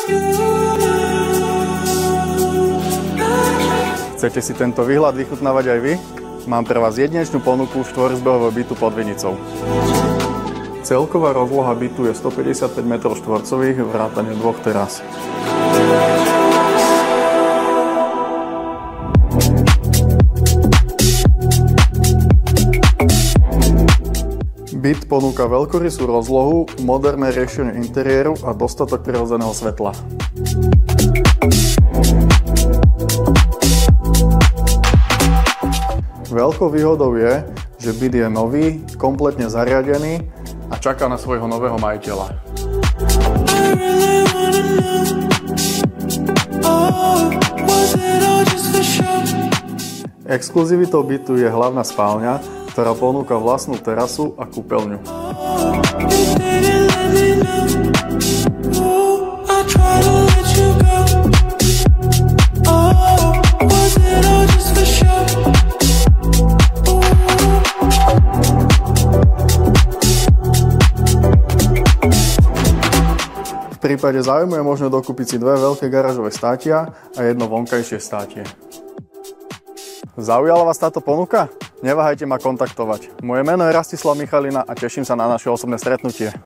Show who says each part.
Speaker 1: Chcete si tento výhľad vychutnávať aj vy? Mám pre vás jedinečnú ponuku štvorizbehového bytu pod Vinicou. Celková rozloha bytu je 155 m2 vrátane 2 terás. Byt ponúka veľkorysú rozlohu, moderné riešenie interiéru a dostatok prirodzeného svetla. Veľkou výhodou je, že byt je nový, kompletne zariadený a čaká na svojho nového majiteľa. Exkluzivitou bytu je hlavná spálňa, ktorá ponúka vlastnú terasu a kúpeľňu. V prípade záujmu je možné dokúpiť si 2 veľké garážové státia a 1 vonkajšie státie. Zaujala vás táto ponuka? Neváhajte ma kontaktovať. Moje meno je Rastislav Michalina a teším sa na naše osobné stretnutie.